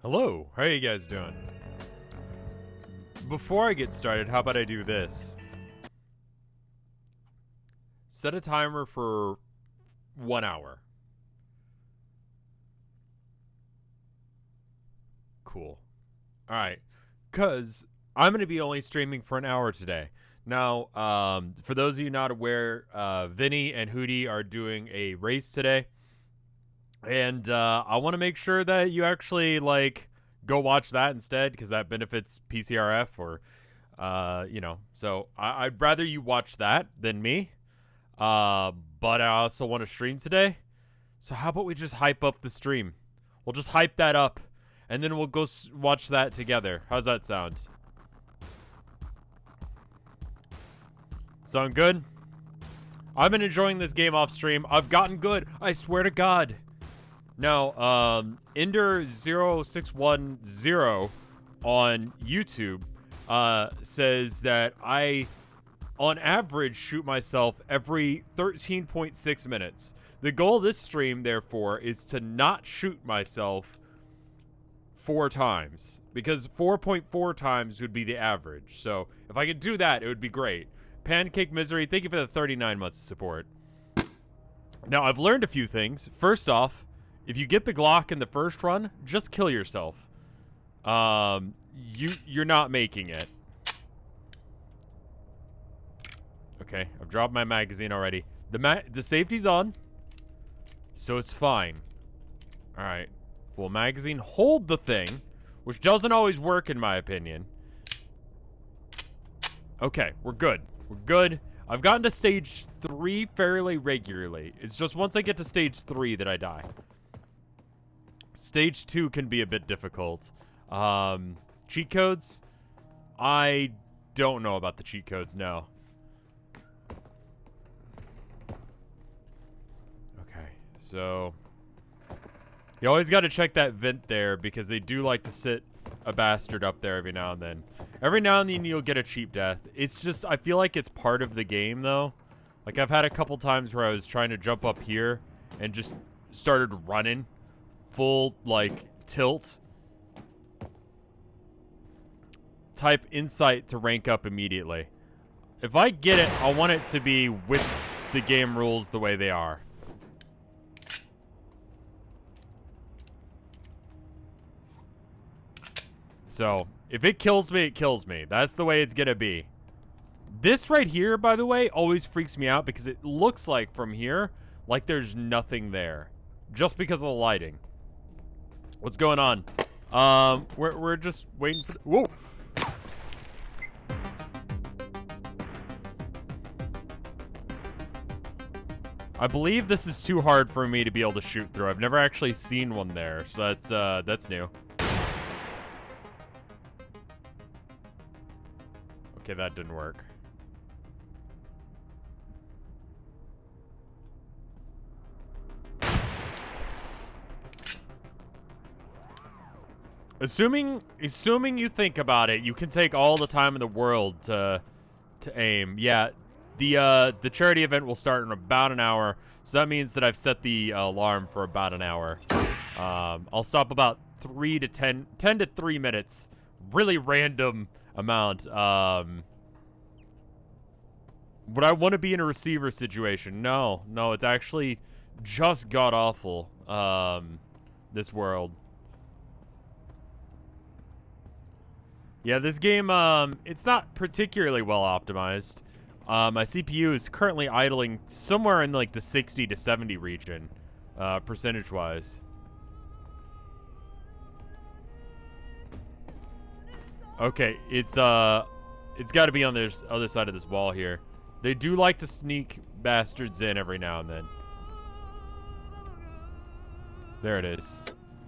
Hello, how are you guys doing? Before I get started, how about I do this? Set a timer for 1 hour. Cool. Alright, because I'm going to be only streaming for an hour today. Now, for those of you not aware, Vinny and Hootie are doing a race today. And I want to make sure that you actually, like, go watch that instead, because that benefits PCRF or, you know. So I'd rather you watch that than me. But I also want to stream today. So how about we just hype up the stream? We'll just hype that up, and then we'll go watch that together. How's that sound? Sound good? I've been enjoying this game off stream. I've gotten good. I swear to God. Now, Ender0610 on YouTube says that I, on average, shoot myself every 13.6 minutes. The goal of this stream, therefore, is to not shoot myself 4 times, because 4.4 times would be the average. So, if I could do that, it would be great. Pancake Misery, thank you for the 39 months of support. Now, I've learned a few things. First off, if you get the Glock in the first run, just kill yourself. You're not making it. Okay, I've dropped my magazine already. The safety's on, so it's fine. All right, full magazine. Hold the thing, which doesn't always work in my opinion. Okay, we're good. We're good. I've gotten to stage 3 fairly regularly. It's just once I get to stage 3 that I die. Stage 2 can be a bit difficult. Cheat codes? I don't know about the cheat codes, no. Okay, so you always got to check that vent there, because they do like to sit a bastard up there every now and then. Every now and then you'll get a cheap death. It's just, I feel like it's part of the game, though. Like, I've had a couple times where I was trying to jump up here and just started running. Full, like, tilt. Type insight to rank up immediately. If I get it, I want it to be with the game rules the way they are. So, if it kills me, it kills me. That's the way it's gonna be. This right here, by the way, always freaks me out, because it looks like from here, like there's nothing there. Just because of the lighting. What's going on? We're just waiting for... Whoa! I believe this is too hard for me to be able to shoot through. I've never actually seen one there, so that's new. Okay, that didn't work. Assuming you think about it, you can take all the time in the world to aim. Yeah, the charity event will start in about an hour, so that means that I've set the alarm for about an hour. I'll stop about 10 to 3 minutes. Really random amount. Would I want to be in a receiver situation? No, it's actually just god-awful, this world. Yeah, this game, it's not particularly well optimized. My CPU is currently idling somewhere in like the 60 to 70 region, percentage-wise. Okay, it's got to be on this other side of this wall here. They do like to sneak bastards in every now and then. There it is.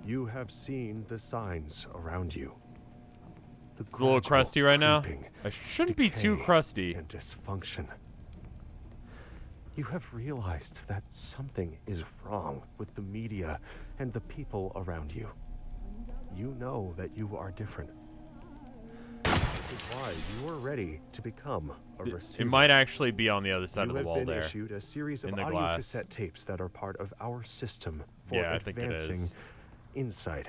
You have seen the signs around you. It's a little crusty right now. I shouldn't be too crusty. And dysfunction. You have realized that something is wrong with the media and the people around you. You know that you are different. This is why you are ready to become a receiver. It might actually be on the other side of the wall there. You have been issued a series of audio cassette tapes that are part of our system for advancing insight.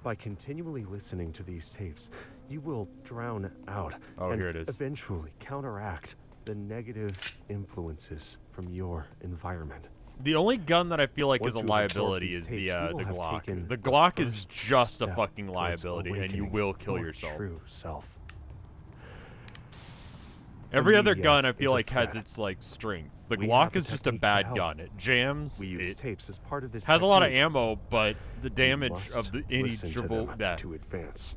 By continually listening to these tapes, you will drown out Oh, and here it is. eventually counteract the negative influences from your environment. The only gun that I feel like is Once a you have absorbed liability these is tapes, the you will have Glock. taken The the Glock is first just a step fucking towards liability, and you awakening will kill your yourself. True self. Every other media gun I is feel a like has threat. its like strengths. The We Glock have a is just a technique to bad help. gun. It jams. We use It tapes as part of this has a lot of technique. ammo, but the You damage must of the listen to them that to advance.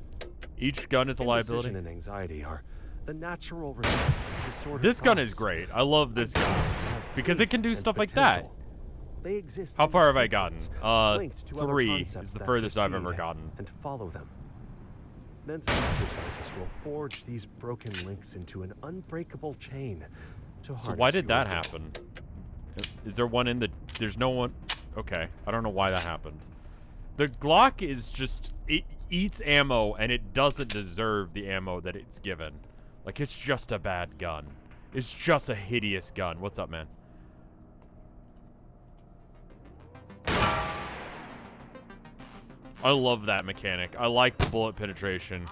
each gun is a liability. Indecision and anxiety are the natural result of disordered This gun is thoughts. great. I love this gun Have because it can do fate and stuff like that. potential. They exist How in far have I gotten? sequence, linked to other 3 concepts is the that furthest I've ever precede gotten. and follow them. Mental exercises will forge these broken links into an unbreakable chain. To So why did that harness your will. happen? Is there one in the... There's no one... Okay, I don't know why that happened. The Glock is just... It eats ammo, and it doesn't deserve the ammo that it's given. Like, it's just a bad gun. It's just a hideous gun. What's up, man? I love that mechanic. I like the bullet penetration.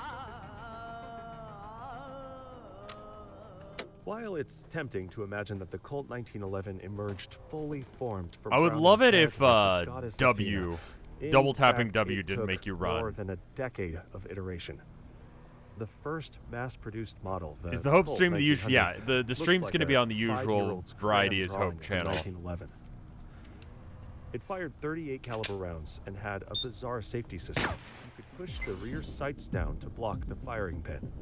While it's tempting to imagine that the Colt 1911 emerged fully formed from I would Browning's love it head if like the goddess W, Athena, in double tapping fact, W it didn't took make you run. more than a decade of iteration. The first mass-produced model, Is the Hope Colt stream the usual? 1900, Yeah, the looks stream's like going to a be on the usual 5-year-old's Variety crayon is drawing Hope from channel. 1911. It fired 38 caliber rounds and had a bizarre safety system. You could push the rear sights down to block the firing pin.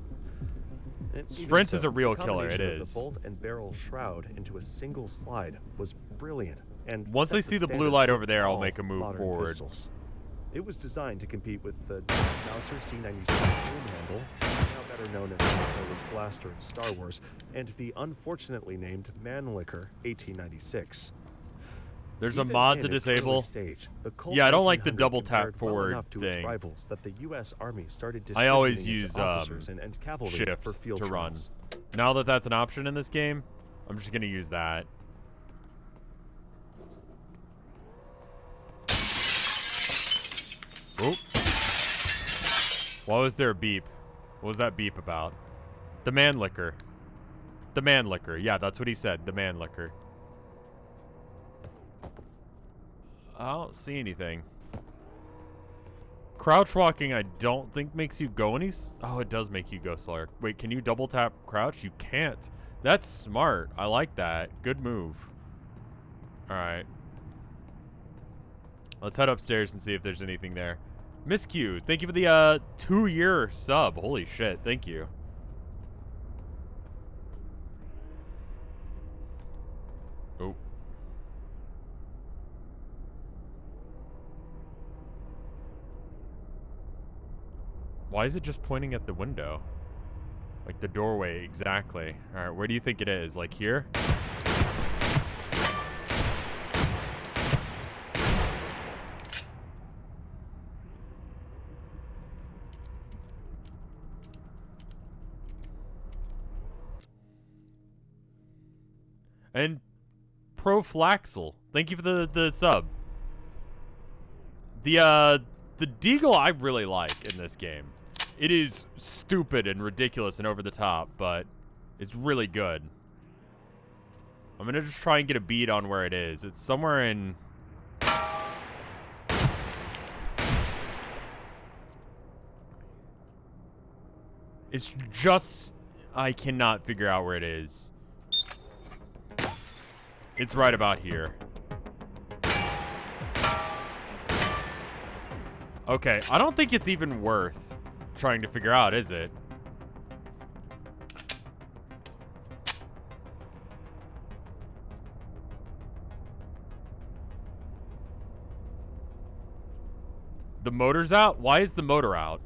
And even Sprint is so, a real the killer, it combination of is. The bolt and barrel shroud into a single slide was brilliant. And Once set I the see the blue standard light for over there, I'll all make a move modern forward. pistols. It was designed to compete with the Vinesauce C97 boom handle, now better known as the Solar's Blaster in Star Wars, and the unfortunately named Mannlicher 1896. There's a Even mod in to its early disable. stage, the Colt Yeah, I don't like the 1900 double tap compared well forward enough to its thing. rivals that the U.S. Army started I always distributing it use to officers and cavalry shift for field to run. trials. Now that that's an option in this game, I'm just going to use that. Oh. Why was there a beep? What was that beep about? The Mannlicher. The Mannlicher. Yeah, that's what he said. The Mannlicher. I don't see anything. Crouch walking, I don't think makes you go any... Oh, it does make you go slower. Wait, can you double tap crouch? You can't. That's smart. I like that. Good move. Alright. Let's head upstairs and see if there's anything there. Miss Q, thank you for the 2-year sub. Holy shit, thank you. Oh. Why is it just pointing at the window? Like the doorway, exactly. Alright, where do you think it is? Like here? And Proflaxel, thank you for the sub. The Deagle I really like in this game. It is stupid and ridiculous and over the top, but it's really good. I'm gonna just try and get a bead on where it is. It's somewhere in... It's just... I cannot figure out where it is. It's right about here. Okay, I don't think it's even worth trying to figure out, is it? The motor's out? Why is the motor out?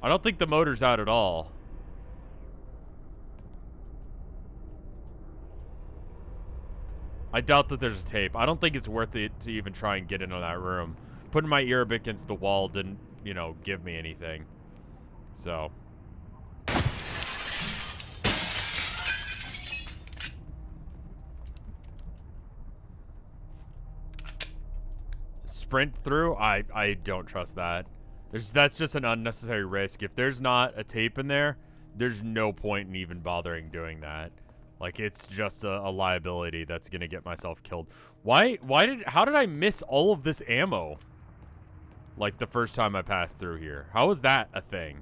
I don't think the motor's out at all. I doubt that there's a tape. I don't think it's worth it to even try and get into that room. Putting my ear up against the wall didn't, you know, give me anything. So. Sprint through? I don't trust that. That's just an unnecessary risk. If there's not a tape in there, there's no point in even bothering doing that. Like, it's just a liability that's gonna get myself killed. How did I miss all of this ammo? Like, the first time I passed through here. How is that a thing?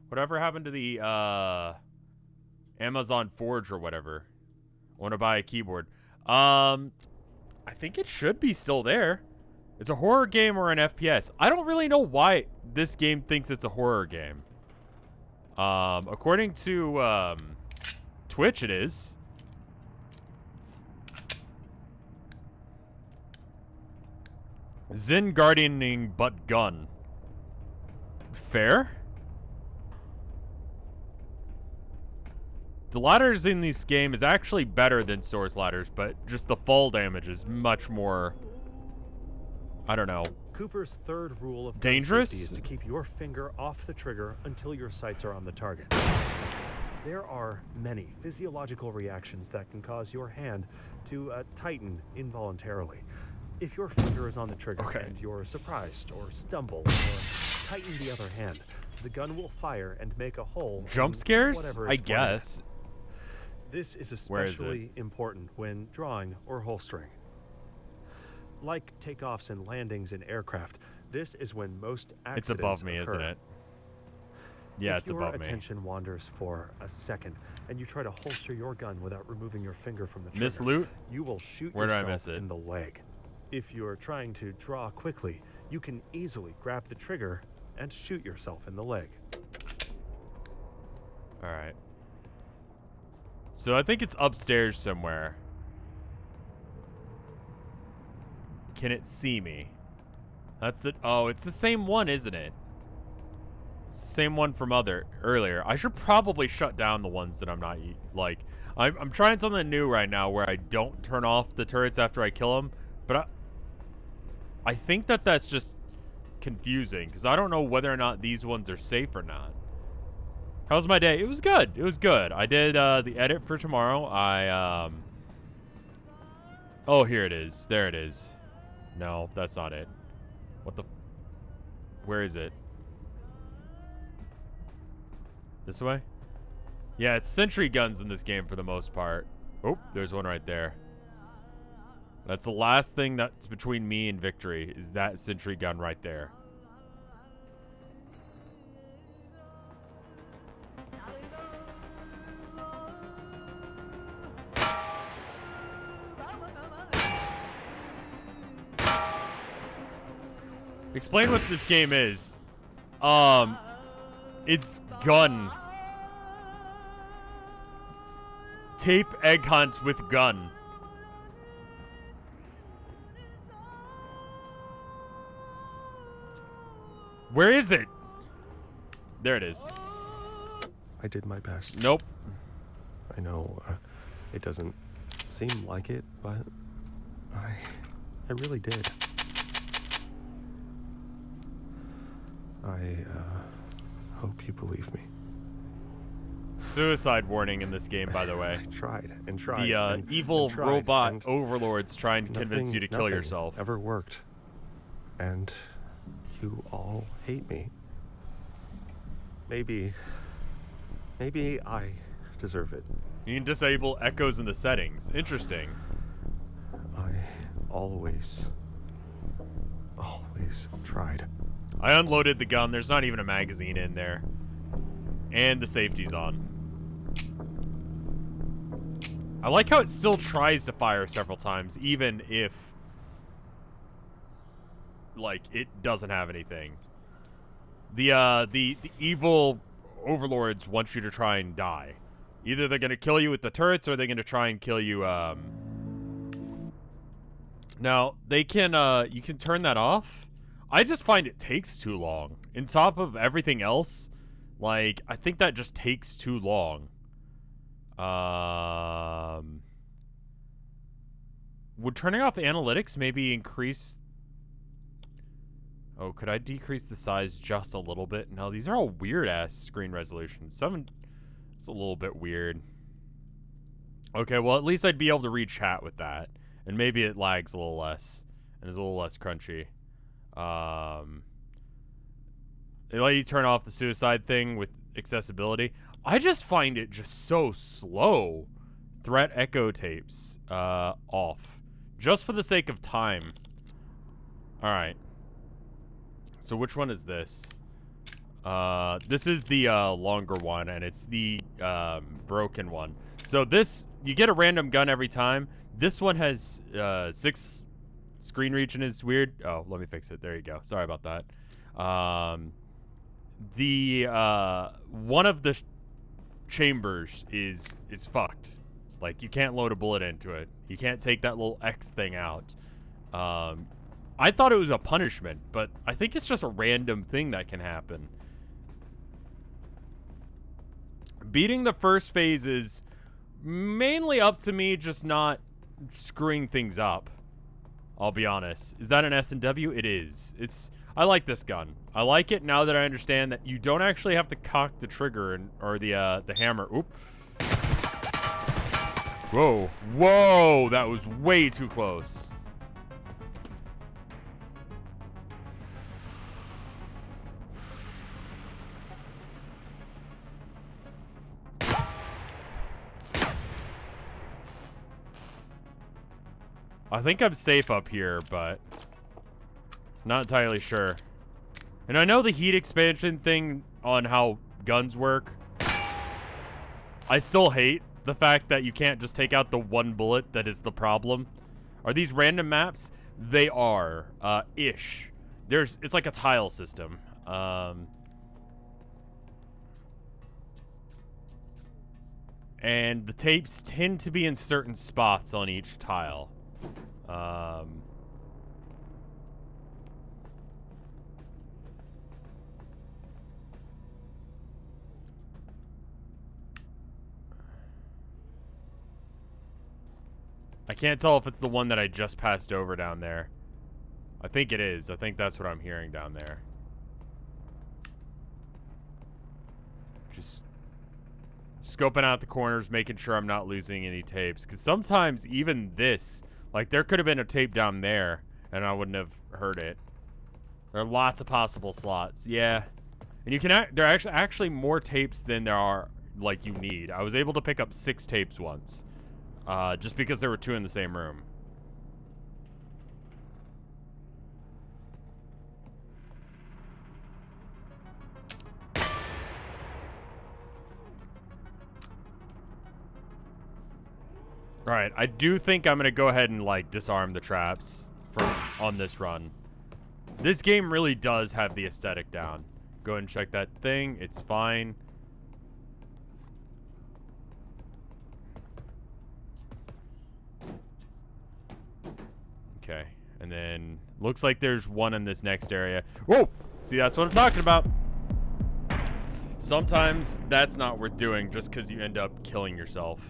Whatever happened to the, Amazon Forge or whatever? I want to buy a keyboard. I think it should be still there. It's a horror game or an FPS. I don't really know why this game thinks it's a horror game. According to, Twitch, it is. Zen gardening but gun. Fair? The ladders in this game is actually better than Source ladders, but just the fall damage is much more, I don't know. Cooper's third rule of dangerous is to keep your finger off the trigger until your sights are on the target. There are many physiological reactions that can cause your hand to tighten involuntarily. If your finger is on the trigger and you're surprised or stumble or tighten the other hand, the gun will fire and make a hole. Jump scares? I guess. This is especially important when drawing or holstering. Like takeoffs and landings in aircraft, this is when most accidents It's above me, occur. isn't it? Yeah, it's above me. If your attention wanders for a second and you try to holster your gun without removing your finger from the trigger, Miss loot? you will shoot Where did I yourself miss it? in the leg. If you're trying to draw quickly, you can easily grab the trigger and shoot yourself in the leg. Alright. So I think it's upstairs somewhere. Can it see me? That's the... Oh, it's the same one, isn't it? Same one from earlier. I should probably shut down the ones that I'm not... Like, I'm trying something new right now where I don't turn off the turrets after I kill them. But I think that's just confusing. Because I don't know whether or not these ones are safe or not. How's my day? It was good. It was good. I did the edit for tomorrow. Oh, here it is. There it is. No, that's not it. What the... Where is it? This way? Yeah, it's sentry guns in this game for the most part. Oh, there's one right there. That's the last thing that's between me and victory, is that sentry gun right there. Explain what this game is. It's gun. Tape egg hunt with gun. Where is it? There it is. I did my best. Nope. I know it doesn't seem like it, but I really did. I hope you believe me. Suicide warning in this game, by the way. I tried and tried. The evil tried, robot and overlords trying to convince you to kill nothing yourself. Ever worked, and you all hate me. Maybe I deserve it. You can disable echoes in the settings. Interesting. I always tried. I unloaded the gun. There's not even a magazine in there. And the safety's on. I like how it still tries to fire several times, even if, like, it doesn't have anything. The evil overlords want you to try and die. Either they're gonna kill you with the turrets, or they're gonna try and kill you, Now, they can, you can turn that off. I just find it takes too long. On top of everything else, like, I think that just takes too long. Would turning off analytics maybe increase... Oh, could I decrease the size just a little bit? No, these are all weird-ass screen resolutions. It's a little bit weird. Okay, well, at least I'd be able to read chat with that. And maybe it lags a little less. and is a little less crunchy. They let you turn off the suicide thing with accessibility. I just find it just so slow. Threat echo tapes off, just for the sake of time. All right. So which one is this? This is the longer one, and it's the broken one. So this, you get a random gun every time. This one has 6 screen reach and is weird. Oh, let me fix it. There you go. Sorry about that. The one of the chambers is fucked. Like, you can't load a bullet into it. You can't take that little X thing out. I thought it was a punishment, but I think it's just a random thing that can happen. Beating the first phase is mainly up to me just not screwing things up. I'll be honest. Is that an S&W? It is. I like this gun. I like it now that I understand that you don't actually have to cock the trigger or the hammer. Oop. Whoa. Whoa, that was way too close. I think I'm safe up here, but not entirely sure. And I know the heat expansion thing on how guns work. I still hate the fact that you can't just take out the one bullet that is the problem. Are these random maps? They are, ish. It's like a tile system. And the tapes tend to be in certain spots on each tile. I can't tell if it's the one that I just passed over down there. I think it is. I think that's what I'm hearing down there. Just scoping out the corners, making sure I'm not losing any tapes. Because sometimes even this, like, there could have been a tape down there, and I wouldn't have heard it. There are lots of possible slots. Yeah. And you can there are actually more tapes than there are, like, you need. I was able to pick up 6 tapes once. Just because there were 2 in the same room. Alright, I do think I'm gonna go ahead and, like, disarm the traps on this run. This game really does have the aesthetic down. Go ahead and check that thing. It's fine. Okay, and then looks like there's one in this next area. Whoa! See, that's what I'm talking about. Sometimes that's not worth doing just because you end up killing yourself.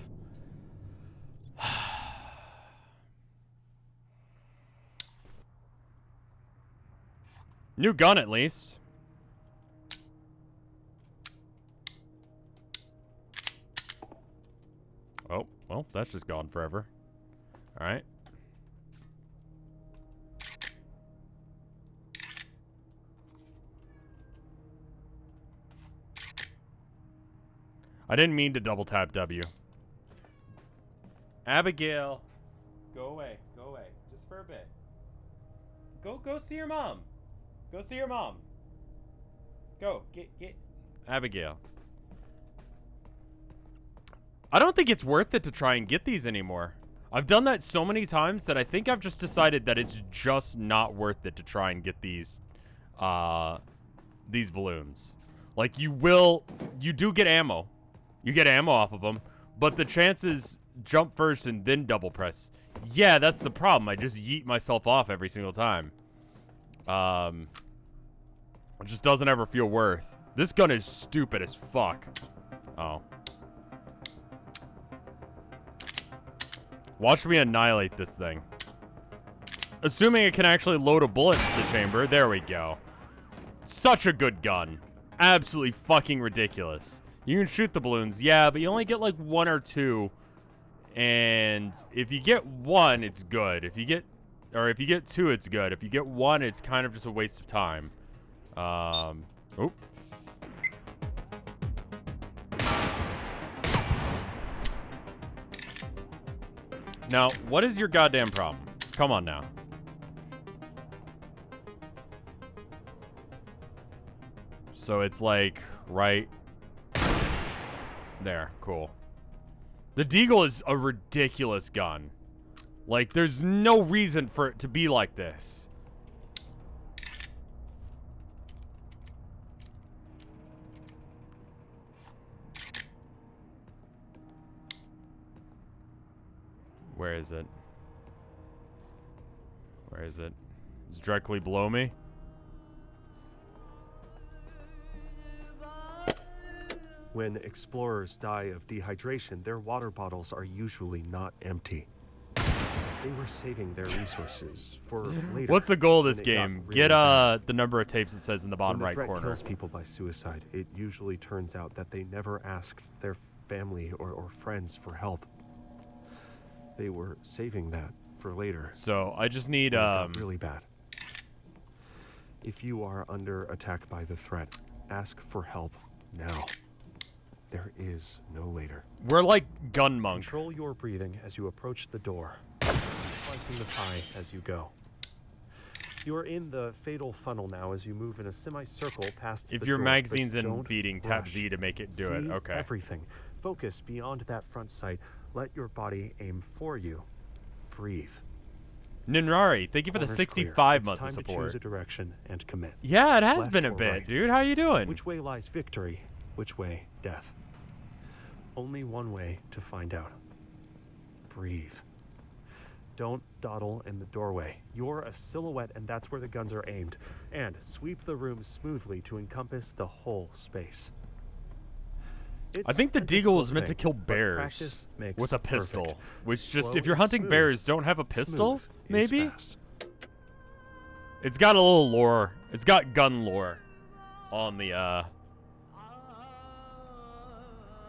New gun, at least. Oh, well, that's just gone forever. All right. I didn't mean to double tap W. Abigail, go away, just for a bit. Go see your mom. Go see your mom. Go, get. Abigail. I don't think it's worth it to try and get these anymore. I've done that so many times that I think I've just decided that it's just not worth it to try and get these balloons. Like, you do get ammo. You get ammo off of them, but the chances jump first and then double press. Yeah, that's the problem. I just yeet myself off every single time. It just doesn't ever feel worth. This gun is stupid as fuck. Oh. Watch me annihilate this thing. Assuming it can actually load a bullet into the chamber. There we go. Such a good gun. Absolutely fucking ridiculous. You can shoot the balloons, yeah, but you only get like 1 or 2. And if you get 1, it's good. If you get or if you get 2, it's good. If you get 1, it's kind of just a waste of time. Oh. Now, what is your goddamn problem? Come on now. So it's like right there. Cool. The Deagle is a ridiculous gun. Like, there's no reason for it to be like this. Where is it? Where is it? It's directly below me. When explorers die of dehydration, their water bottles are usually not empty. They were saving their resources for later. What's the goal of this when it got game? really Get bad. the number of tapes it says in the bottom When the right threat corner. kills people by suicide, it usually turns out that they never asked their family or friends for help. They were saving that for later. So I just need when it got really bad. If you are under attack by the threat, ask for help now. There is no later. We're like gun monk. Control your breathing as you approach the door, slicing the pie as you go. You are in the fatal funnel now as you move in a semicircle past If the your door, magazine's but in don't feeding, tap rush. Z to make it do it. See Okay. everything. Focus beyond that front sight. Let your body aim for you. Breathe. Ninrari, thank you for the Corners 65 clear. It's months of time to support. choose a direction and commit. Yeah, it has Left been a or bit, right? dude. How you doing? Which way lies victory? Which way death? Only one way to find out. Breathe. Don't dawdle in the doorway. You're a silhouette and that's where the guns are aimed. And sweep the room smoothly to encompass the whole space. I think the It's a Deagle was difficult meant to thing, kill but bears practice makes with a perfect. pistol. Which just, Slow if you're is hunting smooth. bears, don't have a pistol? Smooth is Maybe? fast. It's got a little lore. It's got gun lore on the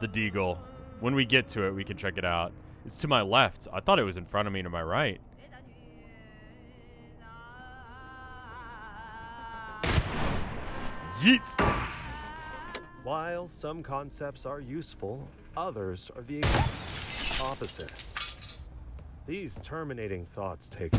Deagle. When we get to it, we can check it out. It's to my left. I thought it was in front of me to my right. Yeet! While some concepts are useful, others are the opposite. These terminating thoughts take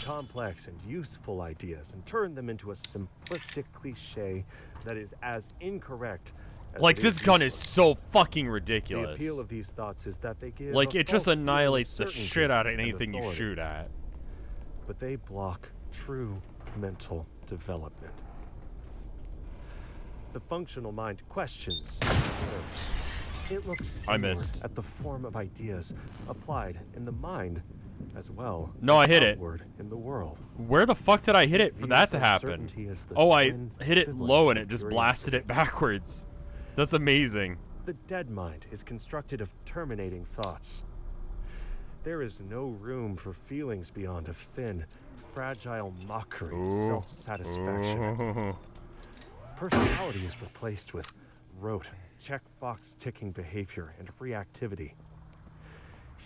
complex and useful ideas and turn them into a simplistic cliche that is as incorrect as Like, it this gun is useless. so fucking The ridiculous. appeal of these thoughts is that they give Like, a it just false feeling of annihilates the certainty shit out of and anything you authority, shoot at. but they block true mental development. The functional mind questions. It looks I inward missed. at the form of ideas applied in the mind as well. No, as I hit it. outward in the world. Where the fuck did I hit it for These that to happen? uncertainty is the Oh, I twin hit it sibling low and it of just curiosity. blasted it backwards. That's amazing. The dead mind is constructed of terminating thoughts. There is no room for feelings beyond a thin, fragile mockery of self-satisfaction. Ooh. Personality is replaced with rote, checkbox-ticking behavior and reactivity.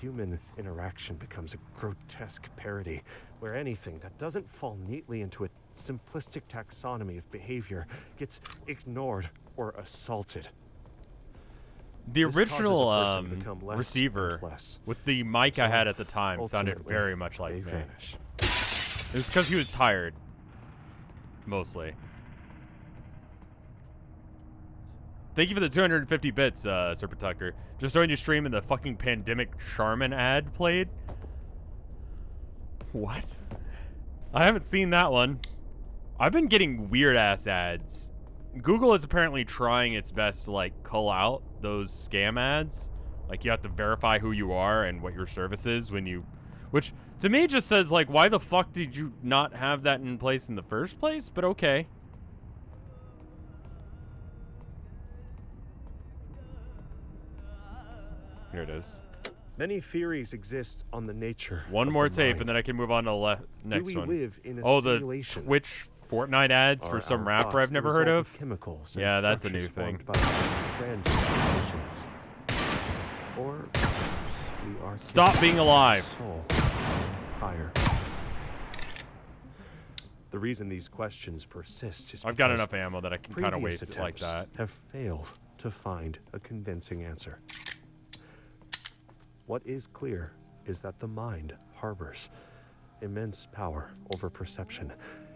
Human interaction becomes a grotesque parody, where anything that doesn't fall neatly into a simplistic taxonomy of behavior gets ignored or assaulted. The This causes a original person to become less receiver and less. with the mic I had at the time sounded Ultimately, very much they like me. vanish. It was because he was tired. Mostly. Thank you for the 250 bits, Serpent Tucker. Just joined your stream and the fucking Pandemic Charmin ad played. What? I haven't seen that one. I've been getting weird ass ads. Google is apparently trying its best to like cull out those scam ads. Like you have to verify who you are and what your service is when you, which to me just says like, why the fuck did you not have that in place in the first place? But okay. Here it is. Many theories exist on the nature. One of more the tape mind. and then I can move on to the next Do we one. live in a Oh, the simulation? Twitch Fortnite ads for Are some our rapper thoughts I've the never heard result of. chemicals and Yeah, that's a new structures thing. formed by random conditions? Or we are Stop being alive. soul higher. The reason these questions persist is I've got because enough ammo that I can kind of previous waste it like that. attempts have failed to find a convincing answer. What is clear is that the mind harbors immense power over perception,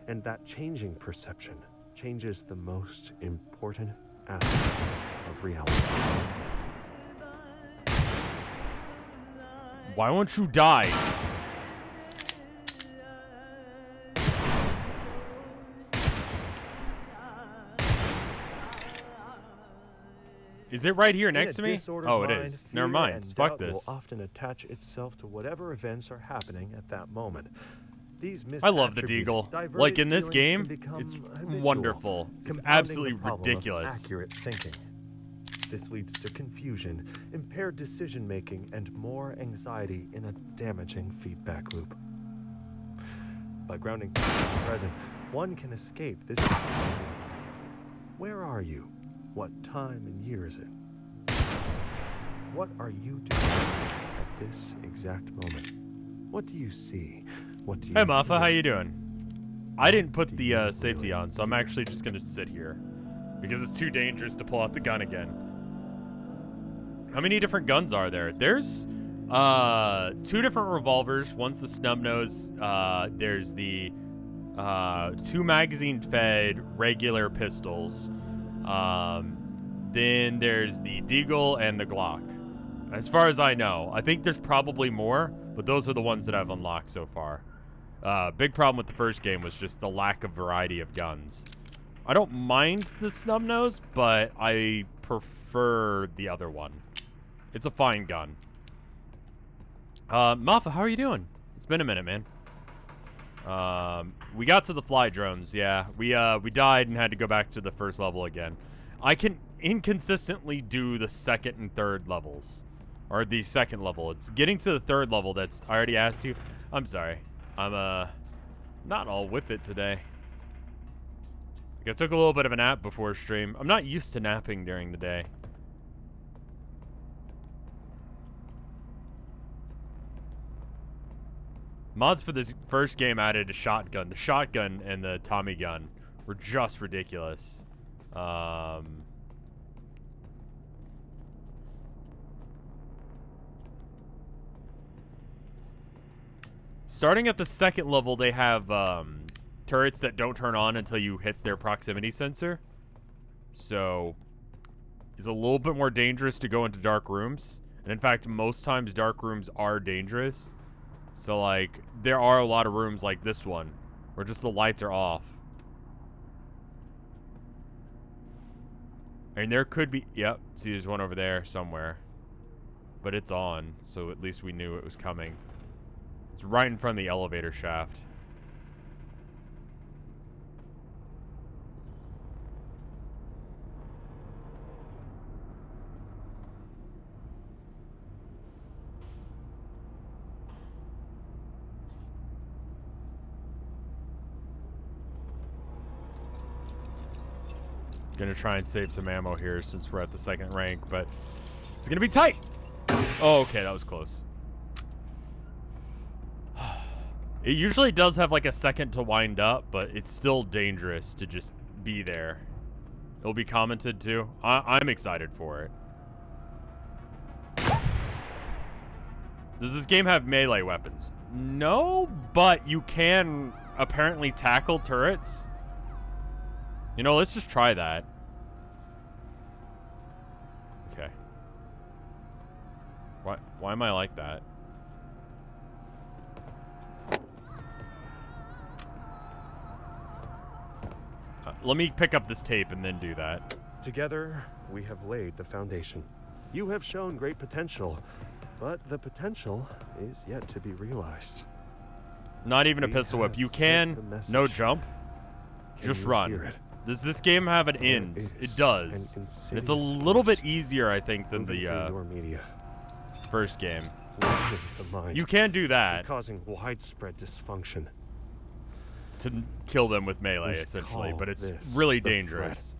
and that changing perception changes the most important aspect of reality. Why won't you die? Is it right here next to me? Oh, it is. Never mind. Fuck this. Will often attach itself to whatever events are happening at that moment. These I love the deagle. Like in this game, it's wonderful. It's absolutely ridiculous. Accurate thinking. This leads to confusion, impaired decision-making, and more anxiety in a damaging feedback loop. By grounding in the present, one can escape this. Where are you? What time and year is it? What are you doing at this exact moment? What do you see? What do you Hey, Mafa, how you doing? I didn't put the safety on, so I'm actually just gonna sit here because it's too dangerous to pull out the gun again. How many different guns are there? There's 2 different revolvers. One's the snub nose. There's the 2 magazine-fed regular pistols. Then there's the Deagle and the Glock. As far as I know, I think there's probably more, but those are the ones that I've unlocked so far. Big problem with the first game was just the lack of variety of guns. I don't mind the snub nose, but I prefer the other one. It's a fine gun. Mafa, how are you doing? It's been a minute, man. We got to the fly drones, yeah. We died and had to go back to the first level again. I can inconsistently do the second and third levels. Or the second level. It's getting to the third level that's I already asked you. I'm sorry. I'm not all with it today. Like, I took a little bit of a nap before stream. I'm not used to napping during the day. Mods for this first game added a shotgun. The shotgun and the Tommy gun were just ridiculous. Starting at the second level, they have turrets that don't turn on until you hit their proximity sensor. So it's a little bit more dangerous to go into dark rooms. And in fact, most times dark rooms are dangerous. So, like, there are a lot of rooms like this one where just the lights are off. And there could be... Yep, see, there's one over there somewhere. But it's on, so at least we knew it was coming. It's right in front of the elevator shaft. Gonna try and save some ammo here since we're at the second rank, but it's gonna be tight. Oh, okay, that was close. It usually does have like a second to wind up, but it's still dangerous to just be there. It'll be commented too. I'm excited for it. Does this game have melee weapons? No, but you can apparently tackle turrets. You know, let's just try that. Okay. Why am I like that? Let me pick up this tape and then do that. Together, we have laid the foundation. You have shown great potential, but the potential is yet to be realized. Not even a pistol whip. You can, no jump, just run. Does this game have an end? It does. And it's a little bit easier, I think, than the first game. You can do that. Causing widespread dysfunction. To kill them with melee, essentially, but it's really dangerous.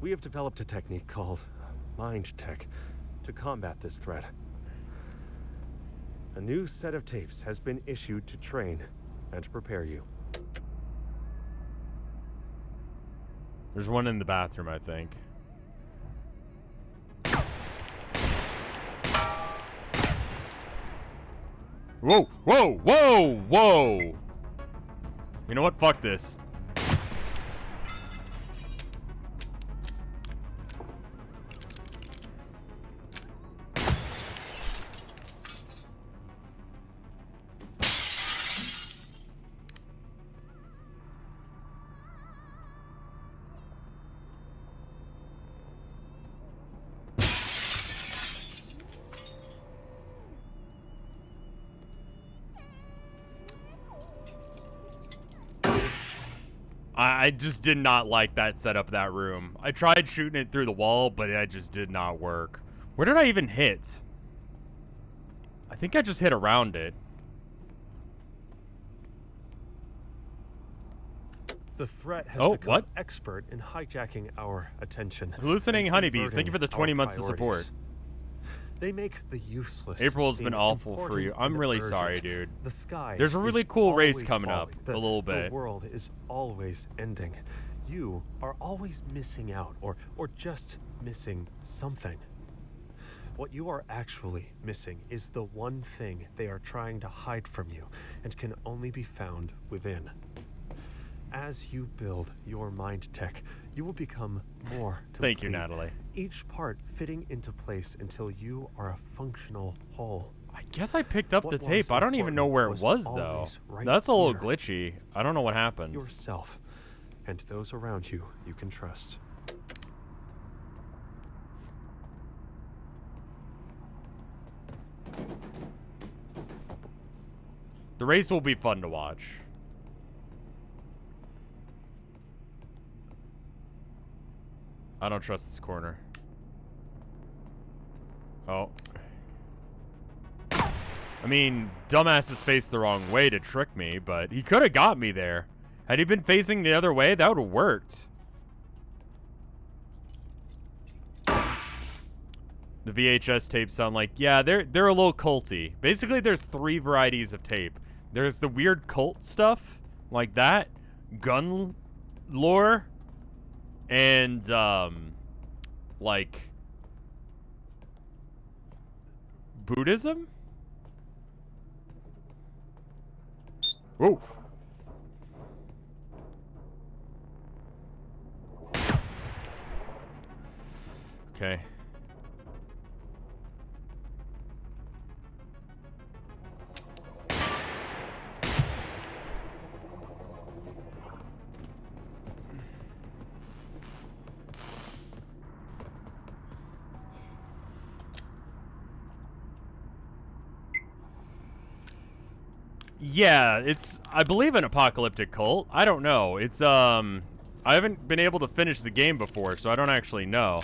We have developed a technique called mind tech to combat this threat. A new set of tapes has been issued to train and prepare you. There's one in the bathroom, I think. Whoa, whoa, whoa, whoa! You know what? Fuck this. I just did not like that setup of that room. I tried shooting it through the wall, but it just did not work. Where did I even hit? I think I just hit around it. The threat has become what? expert in hijacking our attention. Hallucinating honeybees, thank you for the 20 months of support. They make the useless. April has been awful for you. I'm really sorry, dude. The sky. There's a really cool race coming up a little bit. The world is always ending. You are always missing out, or just missing something. What you are actually missing is the one thing they are trying to hide from you, and can only be found within. As you build your mind tech, you will become more complete. Thank you, Natalie. Each part fitting into place until you are a functional whole. I guess I picked up the tape. I don't even know where it was, though. That's a little glitchy. I don't know what happened. Yourself and those around you can trust. The race will be fun to watch. I don't trust this corner. Oh. I mean, dumbass is faced the wrong way to trick me, but he could have got me there. Had he been facing the other way, that would have worked. The VHS tapes sound like, yeah, they're a little culty. Basically, there's 3 varieties of tape. There's the weird cult stuff, like that, gun lore, and, like, Buddhism? Whoa. Okay. Yeah, it's, I believe, an apocalyptic cult. I don't know. It's, I haven't been able to finish the game before, so I don't actually know.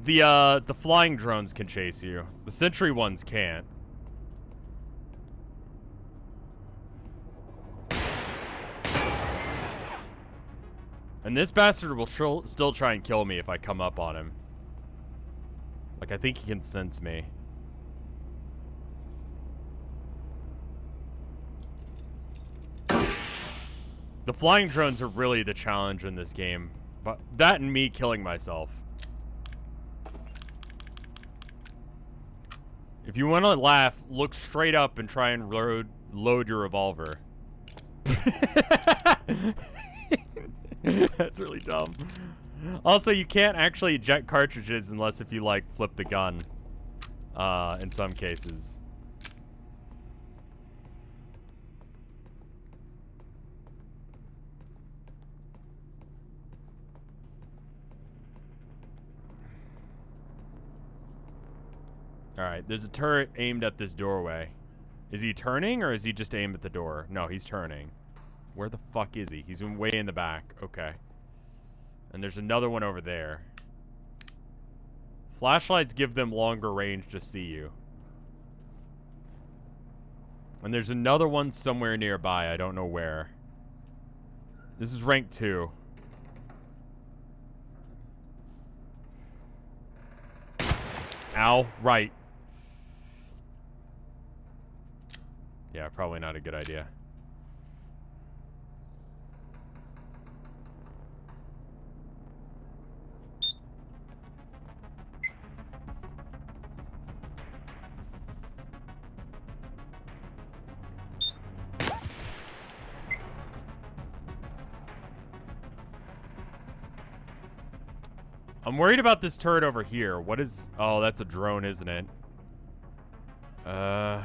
The flying drones can chase you. The sentry ones can't. And this bastard will still try and kill me if I come up on him. Like, I think he can sense me. The flying drones are really the challenge in this game. But that and me killing myself. If you want to laugh, look straight up and try and load your revolver. That's really dumb. Also, you can't actually eject cartridges unless if you, like, flip the gun. In some cases. Alright, there's a turret aimed at this doorway. Is he turning, or is he just aimed at the door? No, he's turning. Where the fuck is he? He's way in the back. Okay. And there's another one over there. Flashlights give them longer range to see you. And there's another one somewhere nearby. I don't know where. This is rank 2. Ow. Right. Yeah, probably not a good idea. I'm worried about this turret over here. What is... Oh, that's a drone, isn't it? The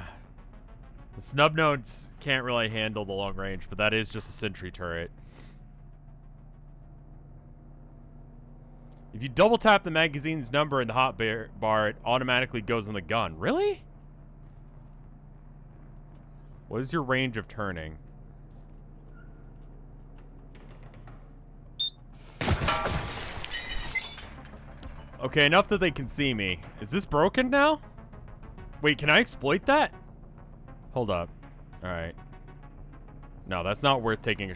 snub nodes can't really handle the long range, but that is just a sentry turret. If you double tap the magazine's number in the hotbar, it automatically goes on the gun. Really? What is your range of turning? Okay, enough that they can see me. Is this broken now? Wait, can I exploit that? Hold up. Alright. No, that's not worth taking a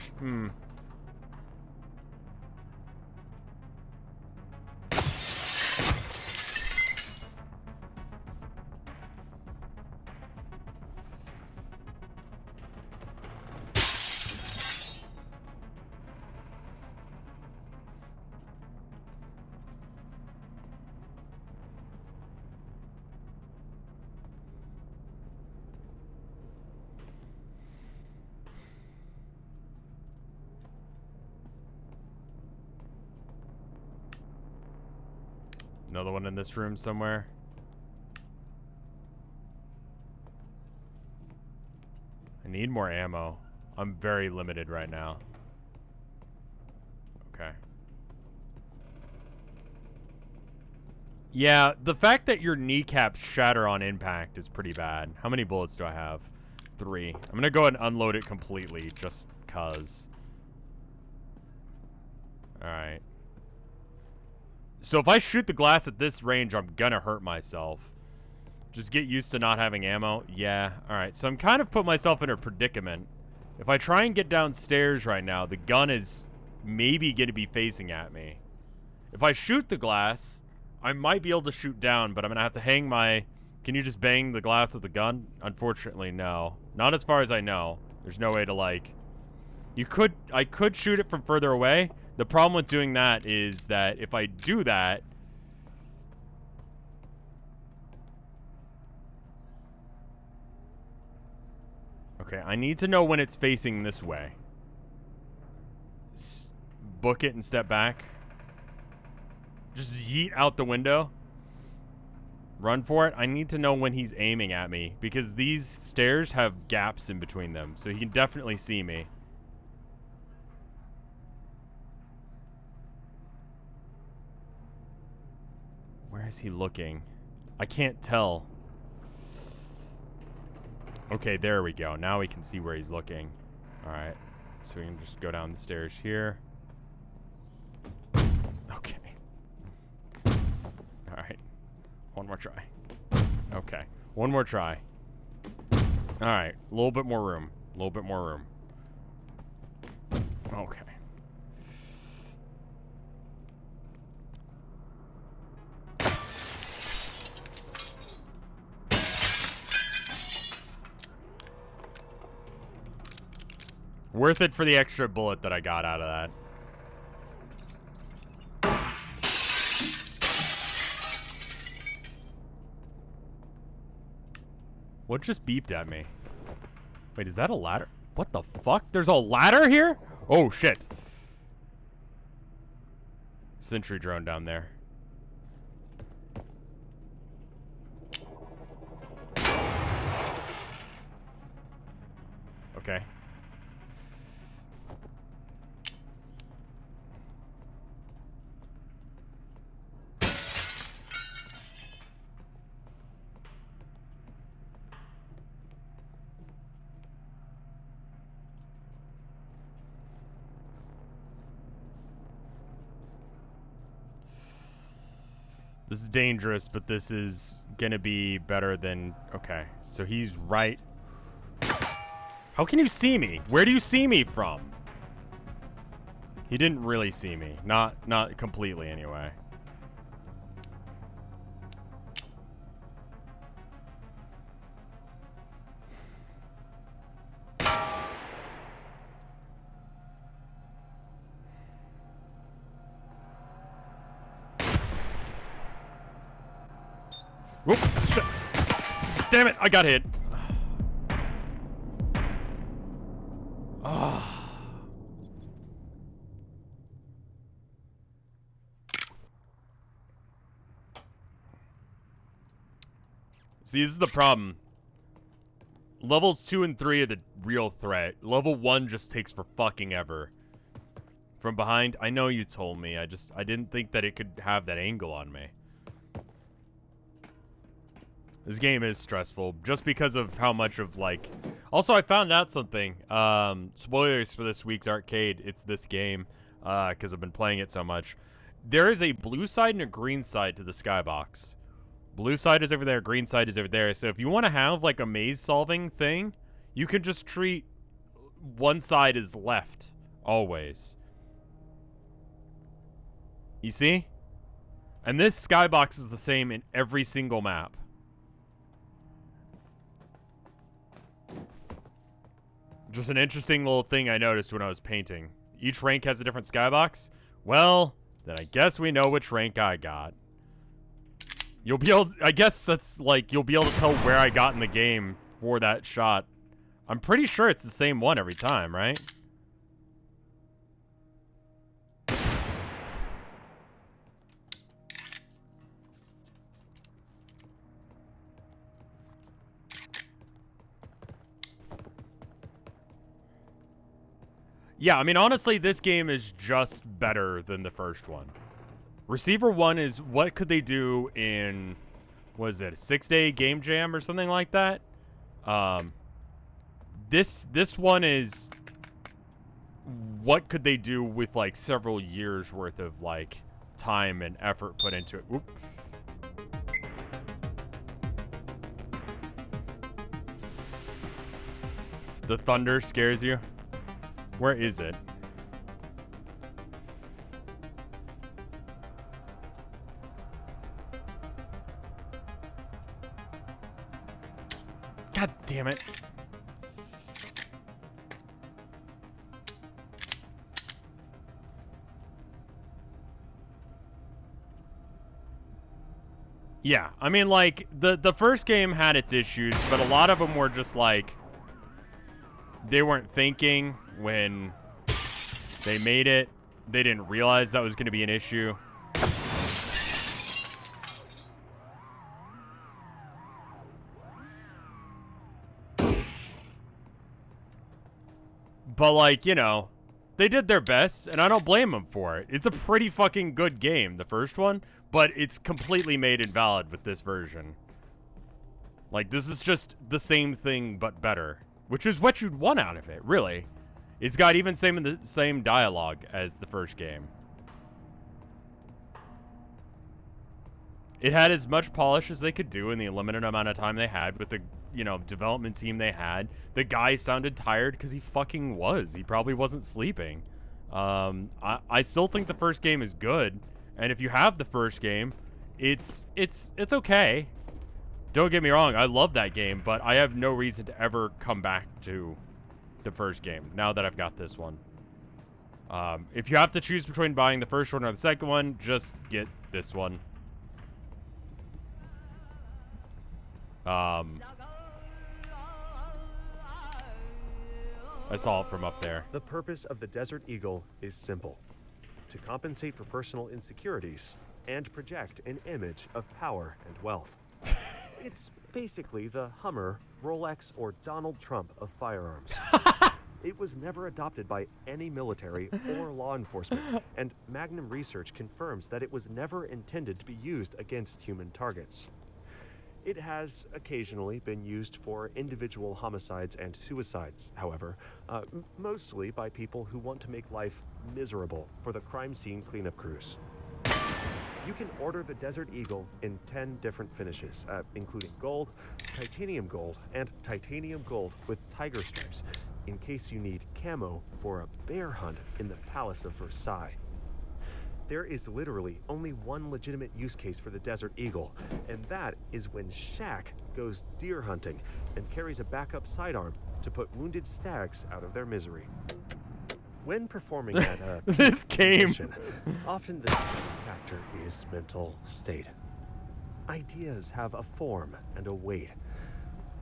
Another one in this room somewhere. I need more ammo. I'm very limited right now. Okay. Yeah, the fact that your kneecaps shatter on impact is pretty bad. How many bullets do I have? 3. I'm gonna go ahead and unload it completely, just cuz. Alright. So if I shoot the glass at this range, I'm gonna hurt myself. Just get used to not having ammo. Yeah, alright. So I'm kind of put myself in a predicament. If I try and get downstairs right now, the gun is maybe gonna be facing at me. If I shoot the glass, I might be able to shoot down, but I'm gonna have to hang my... Can you just bang the glass with the gun? Unfortunately, no. Not as far as I know. There's no way to, like... I could shoot it from further away. The problem with doing that is that if I do that... Okay, I need to know when it's facing this way. Book it and step back. Just yeet out the window. Run for it. I need to know when he's aiming at me, because these stairs have gaps in between them, so he can definitely see me. Where is he looking? I can't tell. Okay, there we go. Now we can see where he's looking. Alright. So we can just go down the stairs here. Okay. Alright. One more try. Okay. One more try. Alright. A little bit more room. A little bit more room. Okay. Worth it for the extra bullet that I got out of that. What just beeped at me? Wait, is that a ladder? What the fuck? There's a ladder here? Oh, shit. Sentry drone down there. Okay. This is dangerous, but this is gonna be better than... Okay, so he's right... How can you see me? Where do you see me from? He didn't really see me. Not completely, anyway. Whoop! Shit. Damn it! I got hit. See, this is the problem. Levels 2 and 3 are the real threat. Level 1 just takes for fucking ever. From behind, I know you told me. I didn't think that it could have that angle on me. This game is stressful just because of how much of, like... Also, I found out something. Spoilers for this week's arcade. It's this game, because I've been playing it so much. There is a blue side and a green side to the skybox. Blue side is over there, green side is over there. So if you want to have, like, a maze-solving thing, you can just treat one side as left, always. You see? And this skybox is the same in every single map. Just an interesting little thing I noticed when I was painting. Each rank has a different skybox. Well, then I guess we know which rank I got. You'll be able... I guess that's, like, you'll be able to tell where I got in the game for that shot. I'm pretty sure it's the same one every time, right? Yeah, I mean, honestly, this game is just better than the first one. Receiver 1 is, what could they do in, what is it, a 6-day game jam or something like that? This one is, what could they do with, like, several years worth of, like, time and effort put into it? Oop. The thunder scares you? Where is it? God damn it. Yeah, I mean, like, the first game had its issues, but a lot of them were just like, they weren't thinking when they made it. They didn't realize that was going to be an issue. But, like, you know, they did their best, and I don't blame them for it. It's a pretty fucking good game, the first one, but it's completely made invalid with this version. Like, this is just the same thing, but better. Which is what you'd want out of it, really. It's got even the same dialogue as the first game. It had as much polish as they could do in the limited amount of time they had with the, you know, development team they had. The guy sounded tired because he fucking was. He probably wasn't sleeping. I still think the first game is good, and if you have the first game, it's okay. Don't get me wrong, I love that game, but I have no reason to ever come back to the first game now that I've got this one. If you have to choose between buying the first one or the second one, just get this one. I saw it from up there. The purpose of the Desert Eagle is simple: to compensate for personal insecurities and project an image of power and wealth. It's basically the Hummer, Rolex, or Donald Trump of firearms. It was never adopted by any military or law enforcement, and Magnum research confirms that it was never intended to be used against human targets. It has occasionally been used for individual homicides and suicides, however, mostly by people who want to make life miserable for the crime scene cleanup crews. You can order the Desert Eagle in 10 different finishes, including gold, titanium gold, and titanium gold with tiger stripes, in case you need camo for a bear hunt in the Palace of Versailles. There is literally only one legitimate use case for the Desert Eagle, and that is when Shaq goes deer hunting and carries a backup sidearm to put wounded stags out of their misery. When performing at a this game, often the factor is mental state. Ideas have a form and a weight.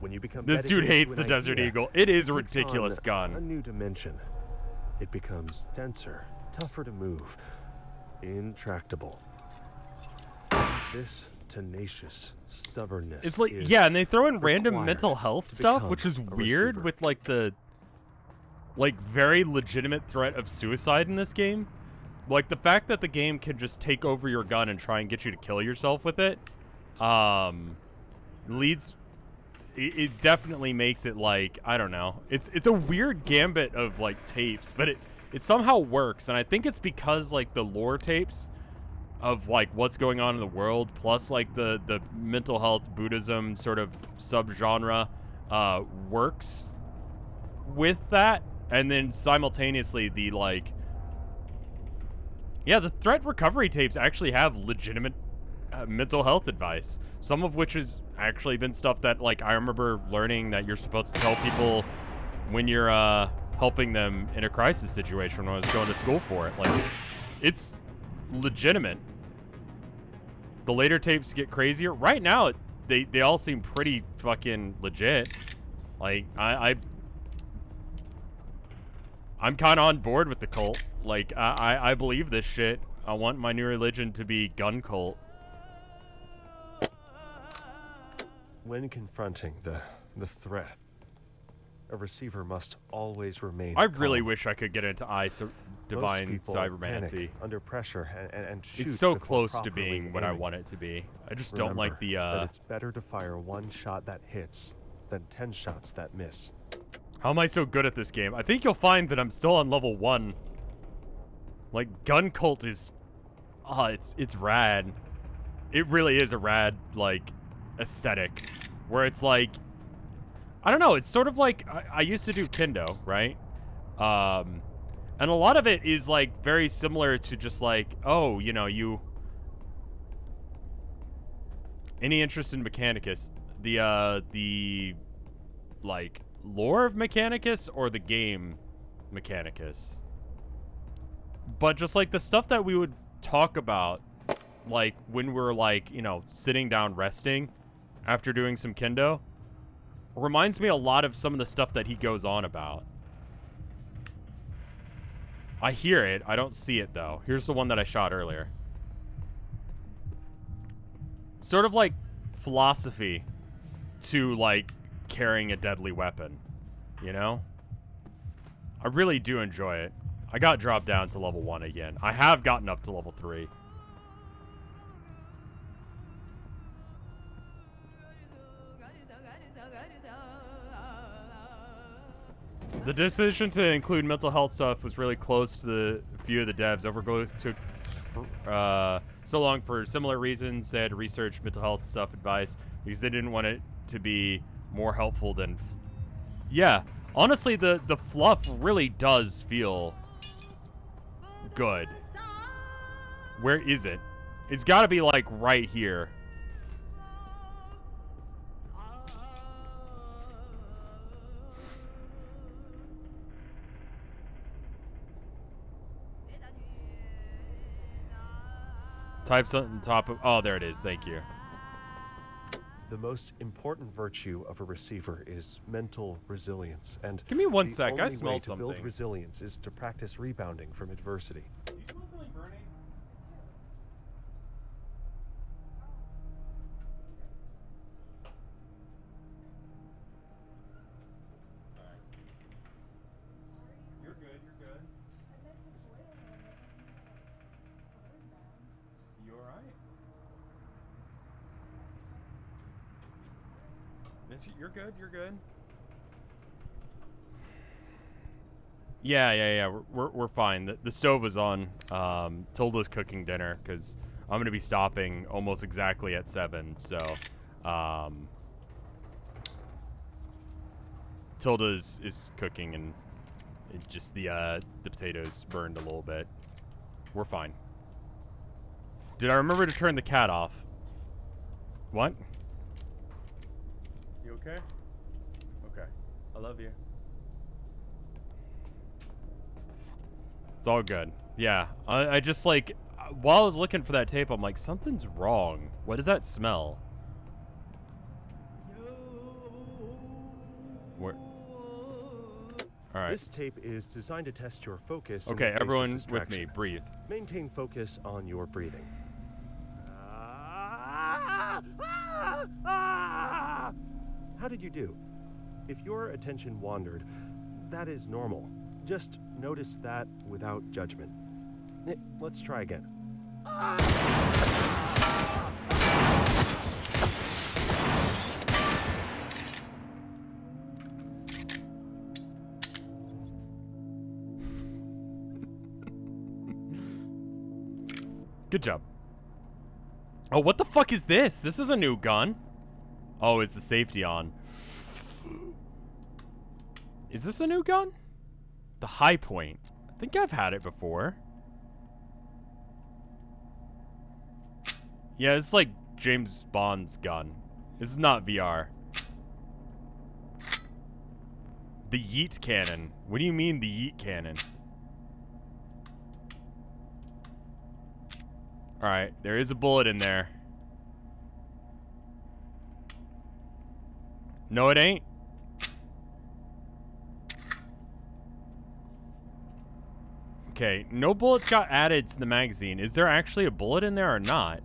When you become this dude hates the Desert Eagle. It is a ridiculous a gun. new dimension. It becomes denser, tougher to move, intractable. This tenacious stubbornness. It's like, is yeah, and they throw in random required mental health to stuff, become which is a weird receiver. with like the very legitimate threat of suicide in this game. Like the fact that the game can just take over your gun and try and get you to kill yourself with it, leads. It definitely makes it like, I don't know. It's a weird gambit of like tapes, but it somehow works, and I think it's because like the lore tapes of like what's going on in the world, plus like the mental health Buddhism sort of subgenre works with that, and then simultaneously the like, yeah, the threat recovery tapes actually have legitimate mental health advice, some of which has actually been stuff that like I remember learning that you're supposed to tell people when you're helping them in a crisis situation when I was going to school for it. Like, it's legitimate. The later tapes get crazier. Right now, they all seem pretty fucking legit. Like, I'm kind of on board with the cult. Like, I believe this shit. I want my new religion to be gun cult. When confronting the threat, a receiver must always remain I really calm. wish I could get into Divine Most people Cybermancy. panic under pressure and shoot It's so before close to properly being what I aiming. want it to be. I just Remember don't like the that it's better to fire one shot that hits than 10 shots that miss. How am I so good at this game? I think you'll find that I'm still on level 1. Like, Gun Cult is... it's rad. It really is a rad, like, aesthetic. Where it's like... I don't know, it's sort of like... I used to do Kendo, right? And a lot of it is, like, very similar to just, like, oh, you know, you... Any interest in Mechanicus? The... like... lore of Mechanicus or the game Mechanicus? But just like the stuff that we would talk about, like when we're like, you know, sitting down resting after doing some kendo, reminds me a lot of some of the stuff that he goes on about. I hear it, I don't see it though. Here's the one that I shot earlier. Sort of like philosophy to like carrying a deadly weapon, you know? I really do enjoy it. I got dropped down to level 1 again. I have gotten up to level 3. The decision to include mental health stuff was really close to the few of the devs. Overgrowth took so long for similar reasons. They had to research mental health stuff advice because they didn't want it to be more helpful than... Yeah, honestly, the fluff really does feel good. Where is it? It's got to be like right here. Type something on top of... Oh, there it is. Thank you. The most important virtue of a receiver is mental resilience, and give me one the sec. I only smell way to something. build resilience is to practice rebounding from adversity. Do you smell something burning? Sorry. You're good. You're good. You all right? You're good. You're good. Yeah. We're fine. The stove is on. Tilda's cooking dinner because I'm gonna be stopping almost exactly at 7. So, Tilda is cooking, and it just the potatoes burned a little bit. We're fine. Did I remember to turn the cat off? What? You okay? Okay. I love you. It's all good. Yeah. I just like, while I was looking for that tape, I'm like, something's wrong. What does that smell? Where? All right. This tape is designed to test your focus. Okay, in the face of everyone with distraction. me. Breathe. Maintain focus on your breathing. How did you do? If your attention wandered, that is normal. Just notice that without judgment. Let's try again. Good job. Oh, what the fuck is this? This is a new gun. Oh, is the safety on? Is this a new gun? The high point. I think I've had it before. Yeah, it's like James Bond's gun. This is not VR. The yeet cannon. What do you mean the yeet cannon? Alright, there is a bullet in there. No, it ain't. Okay, no bullets got added to the magazine. Is there actually a bullet in there or not?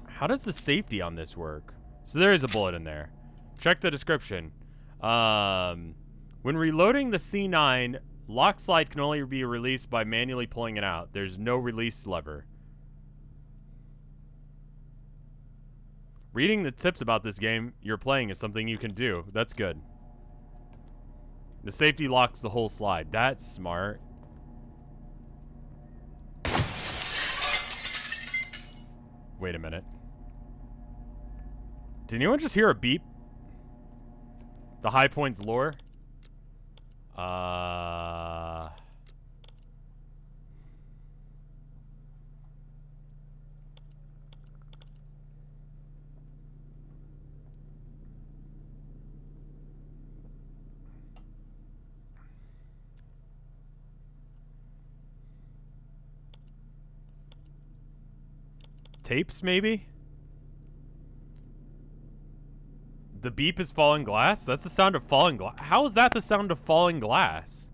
How does the safety on this work? So there is a bullet in there. Check the description. When reloading the C9, lock slide can only be released by manually pulling it out. There's no release lever. Reading the tips about this game you're playing is something you can do. That's good. The safety locks the whole slide. That's smart. Wait a minute. Did anyone just hear a beep? The high points lore? Tapes, maybe? The beep is falling glass? That's the sound of falling glass. How is that the sound of falling glass?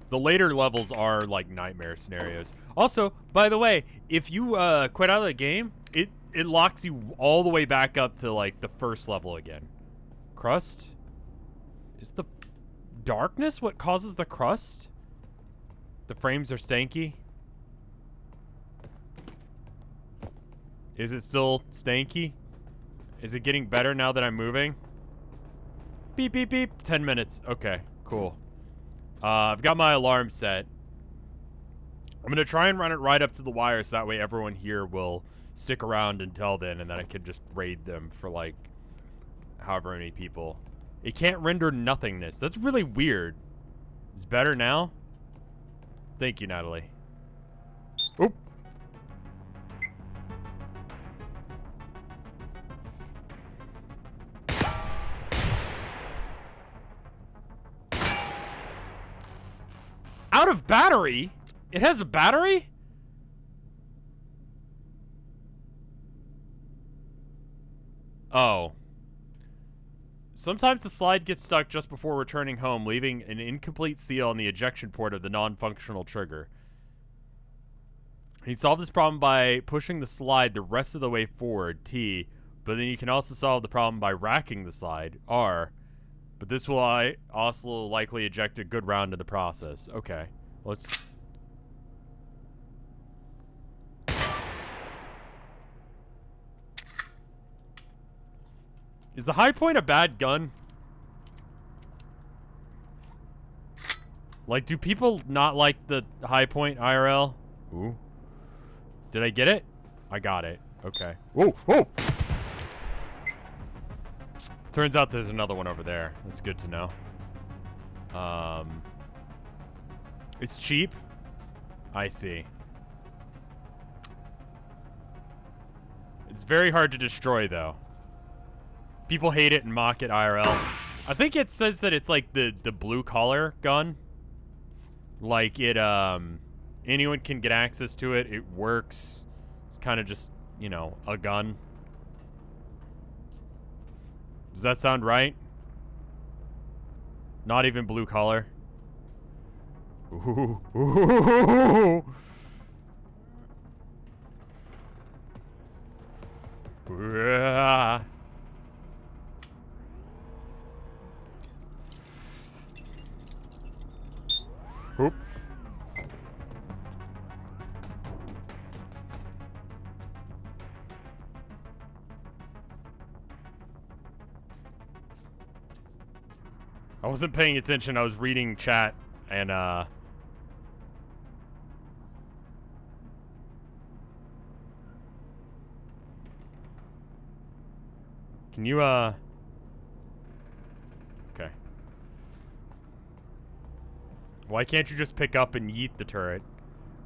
The later levels are like nightmare scenarios. Also, by the way, if you quit out of the game, it locks you all the way back up to like the first level again. Crust? Is the darkness what causes the crust? The frames are stanky. Is it still stanky? Is it getting better now that I'm moving? Beep, beep, beep. 10 minutes. Okay, cool. I've got my alarm set. I'm going to try and run it right up to the wire so that way everyone here will stick around until then, and then I can just raid them for, like, however many people. It can't render nothingness. That's really weird. It's better now? Thank you, Natalie. Oop. Out of battery? It has a battery? Oh. Sometimes the slide gets stuck just before returning home, leaving an incomplete seal on the ejection port of the non-functional trigger. You solve this problem by pushing the slide the rest of the way forward, T, but then you can also solve the problem by racking the slide, R. But this will also likely eject a good round in the process. Okay, let's... Is the high point a bad gun? Like, do people not like the high point IRL? Ooh. Did I get it? I got it. Okay. Whoa, whoa! Turns out there's another one over there. That's good to know. It's cheap? I see. It's very hard to destroy, though. People hate it and mock it IRL. I think it says that it's like the blue collar gun. Like it, anyone can get access to it. It works. It's kind of just, you know, a gun. Does that sound right? Not even blue collar. Ooh. Ooh. Yeah. Oop. I wasn't paying attention. I was reading chat and can you okay. Why can't you just pick up and yeet the turret?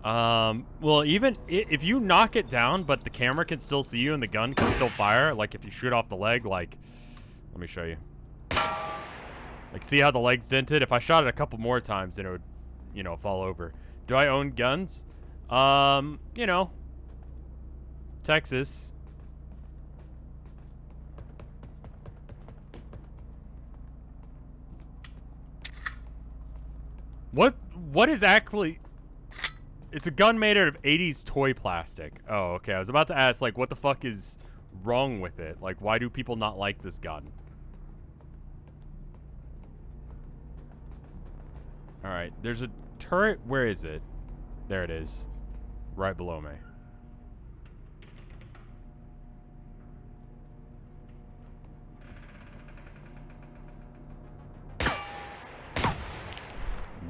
Well, even if you knock it down, but the camera can still see you and the gun can still fire, like if you shoot off the leg, like, let me show you. Like, see how the leg's dented? If I shot it a couple more times, then it would, you know, fall over. Do I own guns? You know, Texas. What is actually... It's a gun made out of 80s toy plastic. Oh, okay. I was about to ask, like, what the fuck is wrong with it? Like, why do people not like this gun? Alright, there's a turret. Where is it? There it is. Right below me.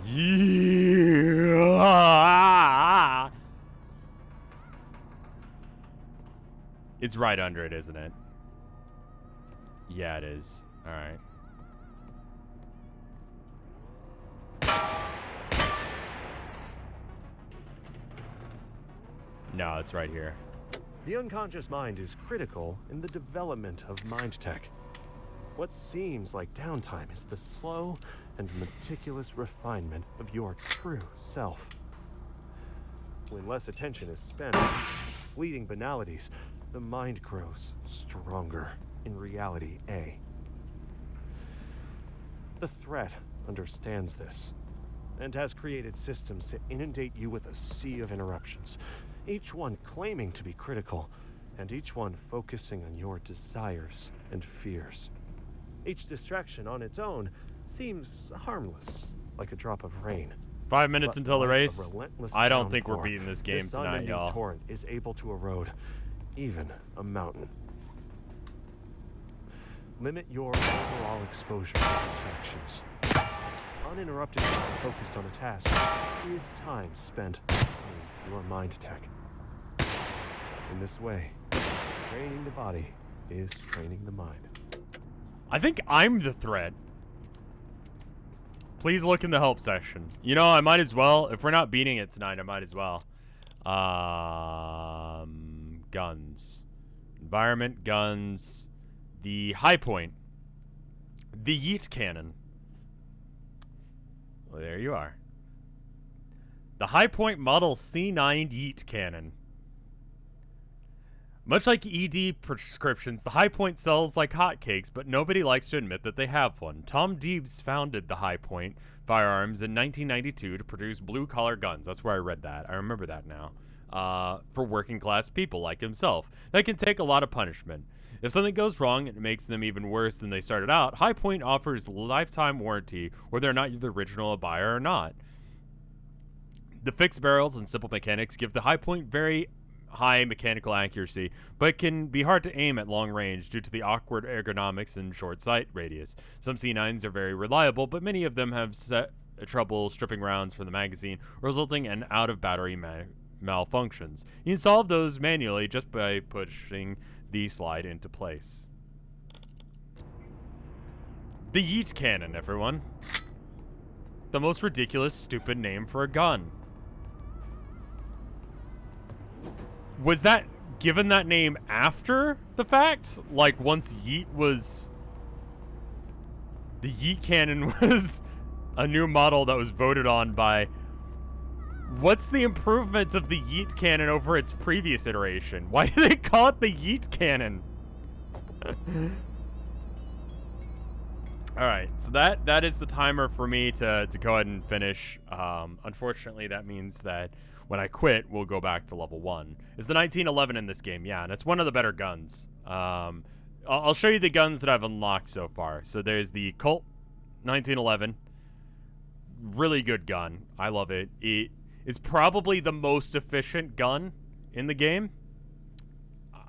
Yeah. It's right under it, isn't it? Yeah, it is. All right. No, it's right here. The unconscious mind is critical in the development of mind tech. What seems like downtime is the slow and meticulous refinement of your true self. When less attention is spent on fleeting banalities, the mind grows stronger in reality A. The threat understands this, and has created systems to inundate you with a sea of interruptions, each one claiming to be critical, and each one focusing on your desires and fears. Each distraction on its own seems harmless, like a drop of rain. 5 minutes But until the like a race. relentless I don't think we're downpour, beating this game this tonight, unending y'all. torrent is able to erode even a mountain. Limit your overall exposure to distractions. Uninterrupted time focused on a task is time spent on your mind tech. In this way, training the body is training the mind. I think I'm the threat. Please look in the help section. You know, I might as well. If we're not beating it tonight, I might as well. Guns. Environment, guns. The high point. The yeet cannon. Well, there you are. The high point model C9 yeet cannon. Much like ED prescriptions, the High Point sells like hotcakes, but nobody likes to admit that they have one. Tom Deebs founded the High Point Firearms in 1992 to produce blue-collar guns. That's where I read that. I remember that now. For working-class people like himself. That can take a lot of punishment. If something goes wrong and it makes them even worse than they started out, High Point offers lifetime warranty, whether or not the original buyer or not. The fixed barrels and simple mechanics give the High Point very high mechanical accuracy, but it can be hard to aim at long range due to the awkward ergonomics and short sight radius. Some C9s are very reliable, but many of them have trouble stripping rounds from the magazine, resulting in out-of-battery malfunctions. You can solve those manually just by pushing the slide into place. The Yeet Cannon, everyone. The most ridiculous, stupid name for a gun. Was that given that name after the fact? Like once Yeet was... The Yeet Cannon was a new model that was voted on by... What's the improvement of the Yeet Cannon over its previous iteration? Why do they call it the Yeet Cannon? All right, so that is the timer for me to go ahead and finish. Unfortunately, that means that when I quit, we'll go back to level 1. Is the 1911 in this game? Yeah, and it's one of the better guns. I'll show you the guns that I've unlocked so far. So there's the Colt 1911. Really good gun. I love it. It is probably the most efficient gun in the game.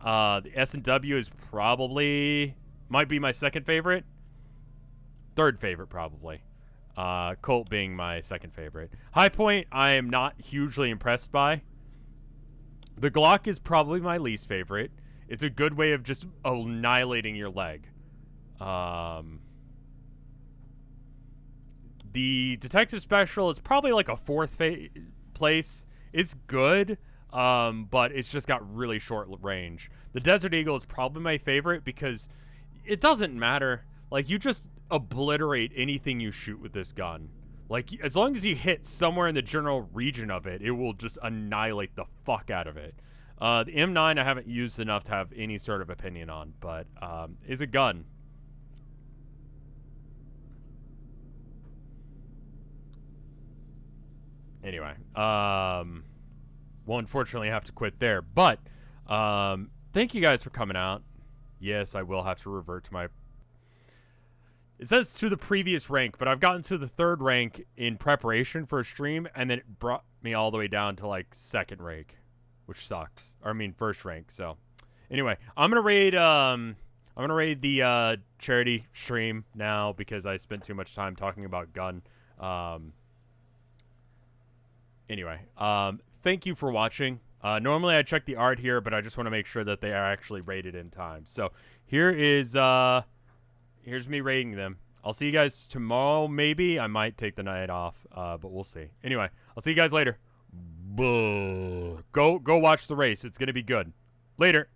The S&W is might be my second favorite. Third favorite, probably. Colt being my second favorite. High Point, I am not hugely impressed by. The Glock is probably my least favorite. It's a good way of just annihilating your leg. The Detective Special is probably like a fourth place. It's good, but it's just got really short range. The Desert Eagle is probably my favorite because it doesn't matter. Like, you just obliterate anything you shoot with this gun. Like, as long as you hit somewhere in the general region of it, it will just annihilate the fuck out of it. The M9 I haven't used enough to have any sort of opinion on, but is a gun. Anyway, will unfortunately have to quit there, but thank you guys for coming out. Yes, I will have to revert to my... It says to the previous rank, but I've gotten to the 3rd rank in preparation for a stream, and then it brought me all the way down to, like, 2nd rank, which sucks. Or, I mean, 1st rank, so... Anyway, I'm gonna raid the charity stream now because I spent too much time talking about gun. Anyway, thank you for watching. Normally I check the art here, but I just want to make sure that they are actually rated in time. So here is here's me rating them. I'll see you guys tomorrow, maybe. I might take the night off, but we'll see. Anyway, I'll see you guys later. Go watch the race. It's gonna be good. Later.